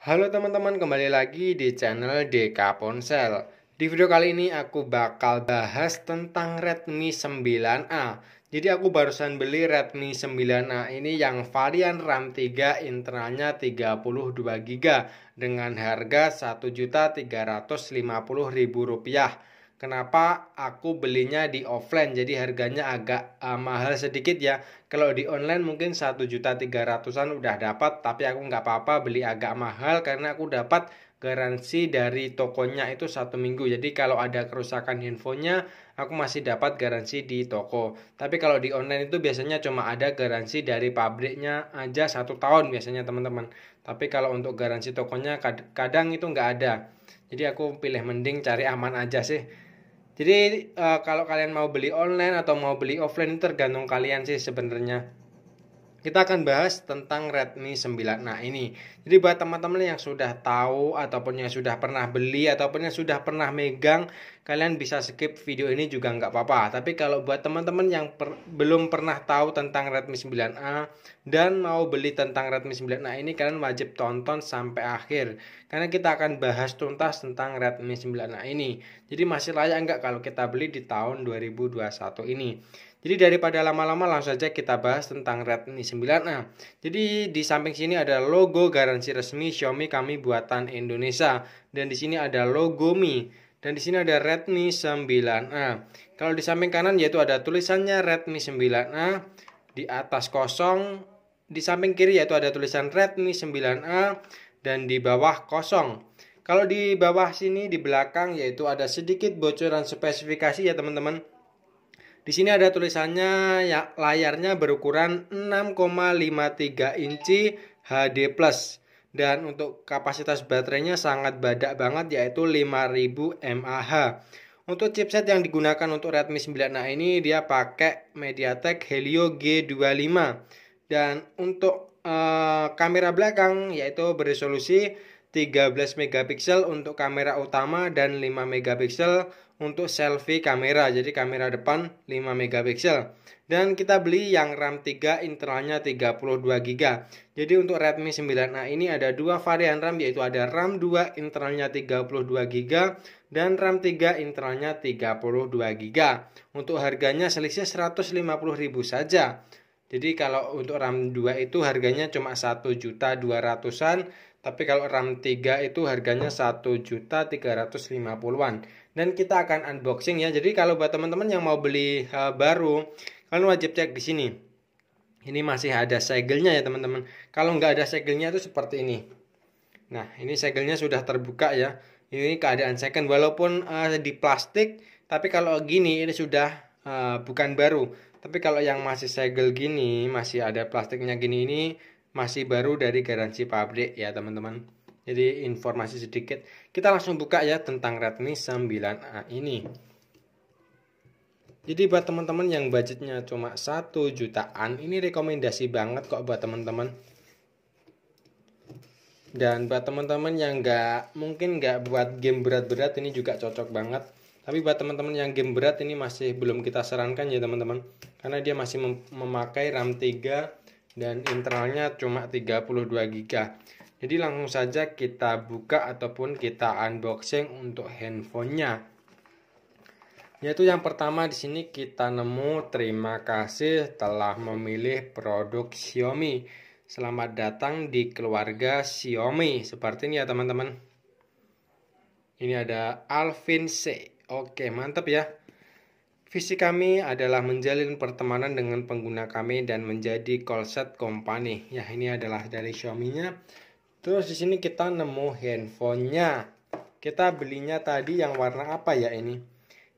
Halo teman-teman, kembali lagi di channel DK Ponsel. Di video kali ini aku bakal bahas tentang Redmi 9A. Jadi aku barusan beli Redmi 9A ini yang varian RAM 3 internalnya 32 GB dengan harga Rp1.350.000. Kenapa aku belinya di offline? Jadi harganya agak mahal sedikit ya. Kalau di online mungkin 1.300.000-an udah dapat, tapi aku nggak apa-apa beli agak mahal karena aku dapat garansi dari tokonya itu 1 minggu. Jadi kalau ada kerusakan handphonenya, aku masih dapat garansi di toko. Tapi kalau di online itu biasanya cuma ada garansi dari pabriknya aja 1 tahun biasanya teman-teman. Tapi kalau untuk garansi tokonya kadang itu nggak ada. Jadi aku pilih mending cari aman aja sih. Jadi kalau kalian mau beli online atau mau beli offline itu tergantung kalian sih sebenarnya. Kita akan bahas tentang Redmi 9A ini. Jadi buat teman-teman yang sudah tahu ataupun yang sudah pernah beli ataupun yang sudah pernah megang, kalian bisa skip video ini juga nggak apa-apa. Tapi kalau buat teman-teman yang belum pernah tahu tentang Redmi 9A dan mau beli tentang Redmi 9A ini, kalian wajib tonton sampai akhir. Karena kita akan bahas tuntas tentang Redmi 9A ini. Jadi masih layak nggak kalau kita beli di tahun 2021 ini. Jadi daripada lama-lama langsung saja kita bahas tentang Redmi 9A. Jadi di samping sini ada logo garansi resmi Xiaomi kami buatan Indonesia dan di sini ada logo Mi dan di sini ada Redmi 9A. Kalau di samping kanan yaitu ada tulisannya Redmi 9A, di atas kosong, di samping kiri yaitu ada tulisan Redmi 9A dan di bawah kosong. Kalau di bawah sini di belakang yaitu ada sedikit bocoran spesifikasi ya teman-teman. Di sini ada tulisannya ya, layarnya berukuran 6,53 inci HD+. Dan untuk kapasitas baterainya sangat badak banget yaitu 5000 mAh. Untuk chipset yang digunakan untuk Redmi 9A ini dia pakai MediaTek Helio G25. Dan untuk kamera belakang yaitu beresolusi 13 megapiksel untuk kamera utama dan 5 megapiksel untuk selfie kamera. Jadi kamera depan 5 megapiksel. Dan kita beli yang RAM 3 internalnya 32 GB. Jadi untuk Redmi 9A ini ada dua varian RAM yaitu ada RAM 2 internalnya 32 GB dan RAM 3 internalnya 32 GB. Untuk harganya selisih 150.000 saja. Jadi kalau untuk RAM 2 itu harganya cuma 1.200.000-an, tapi kalau RAM 3 itu harganya 1.350.000-an. Dan kita akan unboxing ya. Jadi kalau buat teman-teman yang mau beli baru, kalian wajib cek di sini. Ini masih ada segelnya ya teman-teman. Kalau nggak ada segelnya itu seperti ini. Nah, ini segelnya sudah terbuka ya. Ini keadaan second walaupun di plastik, tapi kalau gini ini sudah bukan baru. Tapi kalau yang masih segel gini, masih ada plastiknya gini, ini masih baru dari garansi pabrik ya teman-teman. Jadi informasi sedikit. Kita langsung buka ya tentang Redmi 9A ini. Jadi buat teman-teman yang budgetnya cuma 1 jutaan, ini rekomendasi banget kok buat teman-teman. Dan buat teman-teman yang mungkin nggak buat game berat-berat, ini juga cocok banget. Tapi buat teman-teman yang game berat ini masih belum kita sarankan ya teman-teman. Karena dia masih memakai RAM 3 dan internalnya cuma 32 GB. Jadi langsung saja kita buka ataupun kita unboxing untuk handphonenya. Yaitu yang pertama di sini kita nemu terima kasih telah memilih produk Xiaomi. Selamat datang di keluarga Xiaomi. Seperti ini ya teman-teman. Ini ada Alvin C. Oke, mantap ya. Visi kami adalah menjalin pertemanan dengan pengguna kami dan menjadi call set company. Ya, ini adalah dari Xiaomi-nya. Terus di sini kita nemu handphonenya. Kita belinya tadi yang warna apa ya ini?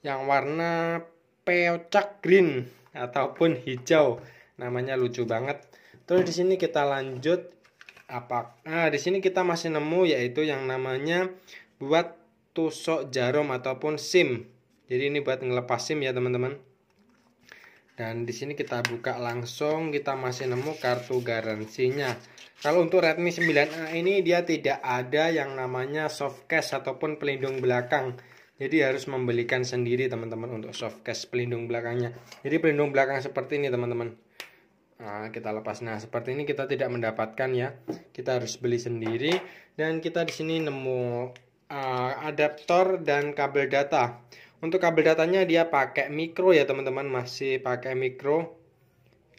Yang warna peocat green ataupun hijau. Namanya lucu banget. Terus di sini kita lanjut di sini kita masih nemu yaitu yang namanya buat tusuk jarum ataupun SIM. Jadi ini buat ngelepas SIM ya teman-teman. Dan di sini kita buka langsung, kita masih nemu kartu garansinya. Kalau untuk Redmi 9A ini dia tidak ada yang namanya soft case ataupun pelindung belakang. Jadi harus membelikan sendiri teman-teman untuk soft case pelindung belakangnya. Jadi pelindung belakang seperti ini teman-teman. Nah, kita lepas. Nah, seperti ini kita tidak mendapatkan ya. Kita harus beli sendiri dan kita di sini nemu adaptor dan kabel data. Untuk kabel datanya dia pakai micro ya, teman-teman, masih pakai micro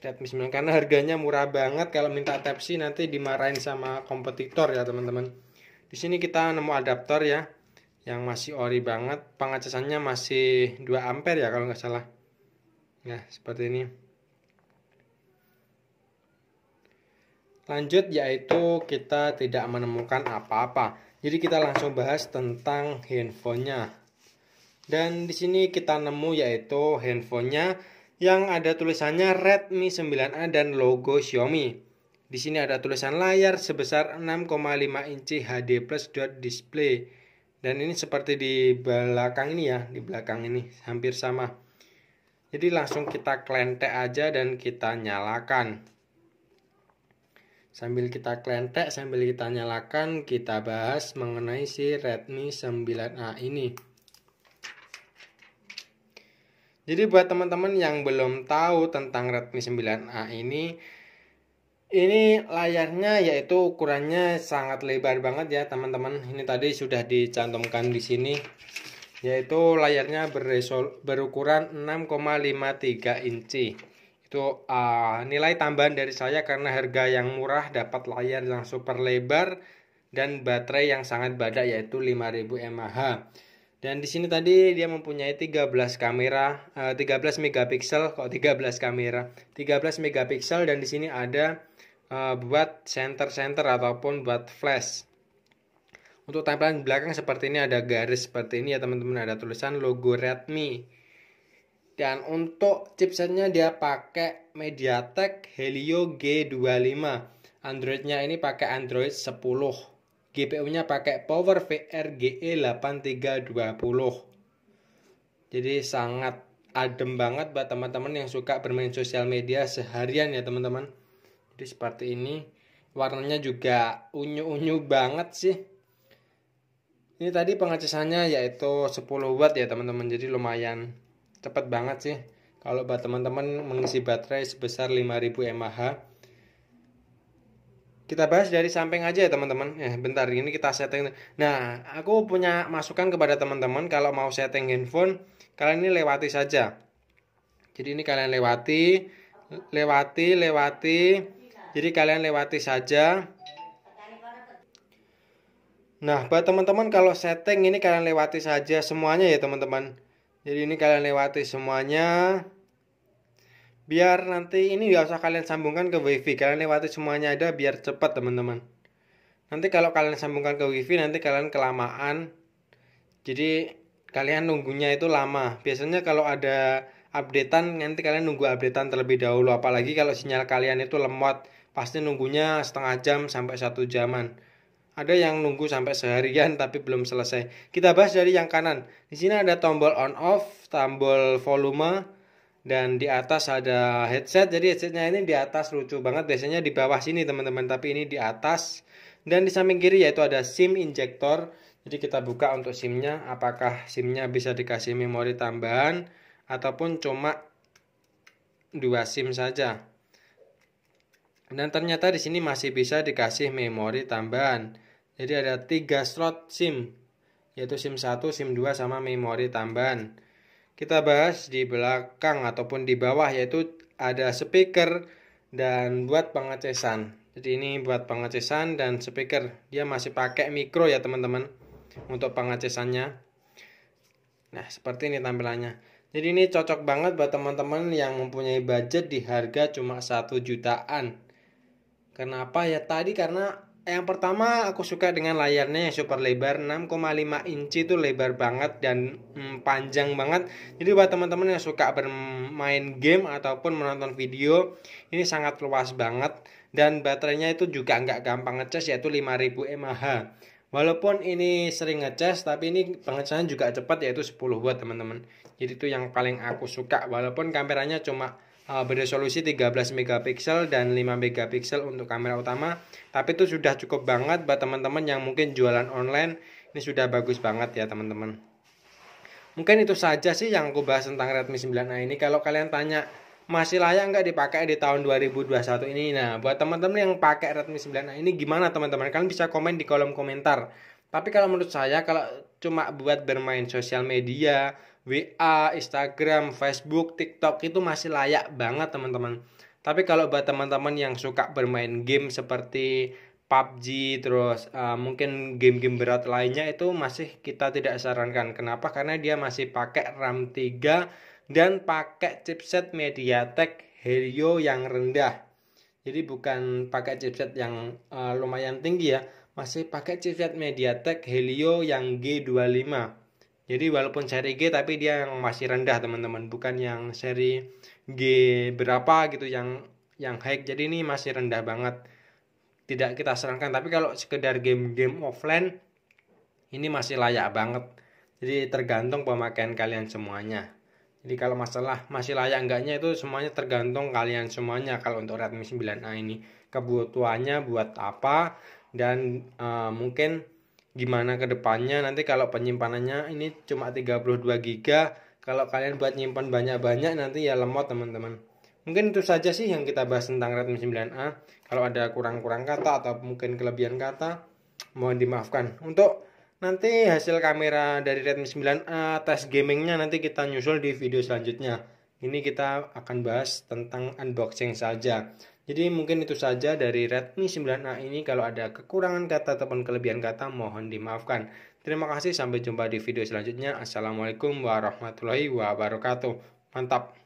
Redmi 9 karena harganya murah banget. Kalau minta Type C nanti dimarahin sama kompetitor ya, teman-teman. Di sini kita nemu adaptor ya yang masih ori banget. Pengacasannya masih 2 ampere ya kalau nggak salah. Nah, seperti ini. Lanjut yaitu kita tidak menemukan apa-apa. Jadi kita langsung bahas tentang handphonenya. Dan di sini kita nemu yaitu handphonenya yang ada tulisannya Redmi 9A dan logo Xiaomi. Di sini ada tulisan layar sebesar 6,5 inci HD plus dot display. Dan ini seperti di belakang ini ya, di belakang ini hampir sama. Jadi langsung kita klentek aja dan kita nyalakan. Sambil kita klentek, sambil kita nyalakan, kita bahas mengenai si Redmi 9A ini. Jadi buat teman-teman yang belum tahu tentang Redmi 9A ini layarnya yaitu ukurannya sangat lebar banget ya, teman-teman. Ini tadi sudah dicantumkan di sini. Yaitu layarnya berukuran 6,53 inci. Itu nilai tambahan dari saya karena harga yang murah dapat layar yang super lebar dan baterai yang sangat badak yaitu 5000 mAh. Dan di sini tadi dia mempunyai 13 kamera, 13 megapiksel, kok 13 kamera, 13 megapiksel dan di sini ada buat center ataupun buat flash. Untuk tampilan belakang seperti ini, ada garis seperti ini ya, teman-teman, ada tulisan logo Redmi. Dan untuk chipsetnya dia pakai MediaTek Helio G25. Androidnya ini pakai Android 10. GPU-nya pakai PowerVR GE8320. Jadi sangat adem banget buat teman-teman yang suka bermain sosial media seharian ya, teman-teman. Jadi seperti ini. Warnanya juga unyu-unyu banget sih. Ini tadi pengecasannya yaitu 10 watt ya, teman-teman. Jadi lumayan cepat banget sih kalau buat teman-teman mengisi baterai sebesar 5000 mAh. Kita bahas dari samping aja ya, teman-teman. Bentar, ini kita setting. Nah, aku punya masukan kepada teman-teman, kalau mau setting handphone kalian ini lewati saja. Jadi ini kalian lewati. Jadi kalian lewati saja. Nah, buat teman-teman kalau setting ini kalian lewati saja semuanya ya, teman-teman. Jadi ini kalian lewati semuanya. Biar nanti ini nggak usah kalian sambungkan ke wifi. Kalian lewati semuanya aja biar cepat, teman-teman. Nanti kalau kalian sambungkan ke wifi nanti kalian kelamaan. Jadi kalian nunggunya itu lama. Biasanya kalau ada updatean nanti kalian nunggu updatean terlebih dahulu. Apalagi kalau sinyal kalian itu lemot. Pasti nunggunya setengah jam sampai 1 jaman. Ada yang nunggu sampai seharian tapi belum selesai. Kita bahas dari yang kanan. Di sini ada tombol on off, tombol volume, dan di atas ada headset. Jadi headsetnya ini di atas, lucu banget. Biasanya di bawah sini, teman-teman, tapi ini di atas. Dan di samping kiri yaitu ada SIM injector. Jadi kita buka untuk SIM-nya. Apakah SIM-nya bisa dikasih memori tambahan ataupun cuma 2 SIM saja. Dan ternyata di sini masih bisa dikasih memori tambahan. Jadi ada 3 slot SIM, yaitu SIM 1, SIM 2 sama memori tambahan. Kita bahas di belakang ataupun di bawah yaitu ada speaker dan buat pengecasan. Jadi ini buat pengecasan dan speaker. Dia masih pakai micro ya, teman-teman, untuk pengecasannya. Nah, seperti ini tampilannya. Jadi ini cocok banget buat teman-teman yang mempunyai budget di harga cuma 1 jutaan. Kenapa ya? Tadi karena yang pertama aku suka dengan layarnya yang super lebar, 6,5 inci itu lebar banget dan panjang banget. Jadi buat teman-teman yang suka bermain game ataupun menonton video, ini sangat luas banget. Dan baterainya itu juga nggak gampang ngecas, yaitu 5000 mAh. Walaupun ini sering ngecas, tapi ini pengecasan juga cepat, yaitu 10 watt, teman-teman. Jadi itu yang paling aku suka. Walaupun kameranya cuma beresolusi 13 megapiksel dan 5 megapiksel untuk kamera utama, tapi itu sudah cukup banget buat teman-teman yang mungkin jualan online. Ini sudah bagus banget ya, teman-teman. Mungkin itu saja sih yang aku bahas tentang Redmi 9A ini. Kalau kalian tanya masih layak nggak dipakai di tahun 2021 ini. Nah, buat teman-teman yang pakai Redmi 9A ini gimana teman-teman? Kalian bisa komen di kolom komentar. Tapi kalau menurut saya kalau cuma buat bermain sosial media, WA, Instagram, Facebook, TikTok itu masih layak banget teman-teman. Tapi kalau buat teman-teman yang suka bermain game seperti PUBG, terus mungkin game-game berat lainnya itu masih kita tidak sarankan. Kenapa? Karena dia masih pakai RAM 3 dan pakai chipset MediaTek Helio yang rendah. Jadi bukan pakai chipset yang lumayan tinggi ya, masih pakai chipset MediaTek Helio yang G25. Jadi walaupun seri G tapi dia yang masih rendah teman-teman, bukan yang seri G berapa gitu yang high. Jadi ini masih rendah banget. Tidak kita sarankan, tapi kalau sekedar game-game offline ini masih layak banget. Jadi tergantung pemakaian kalian semuanya. Jadi kalau masalah masih layak enggaknya itu semuanya tergantung kalian semuanya. Kalau untuk Redmi 9A ini kebutuhannya buat apa dan mungkin gimana ke depannya. Nanti kalau penyimpanannya ini cuma 32 GB, kalau kalian buat nyimpan banyak-banyak nanti ya lemot teman-teman. Mungkin itu saja sih yang kita bahas tentang Redmi 9A. Kalau ada kurang-kurang kata atau mungkin kelebihan kata, mohon dimaafkan. Untuk nanti hasil kamera dari Redmi 9A, tes gamingnya nanti kita nyusul di video selanjutnya. Ini kita akan bahas tentang unboxing saja. Jadi mungkin itu saja dari Redmi 9A ini. Kalau ada kekurangan kata ataupun kelebihan kata, mohon dimaafkan. Terima kasih, sampai jumpa di video selanjutnya. Assalamualaikum warahmatullahi wabarakatuh. Mantap.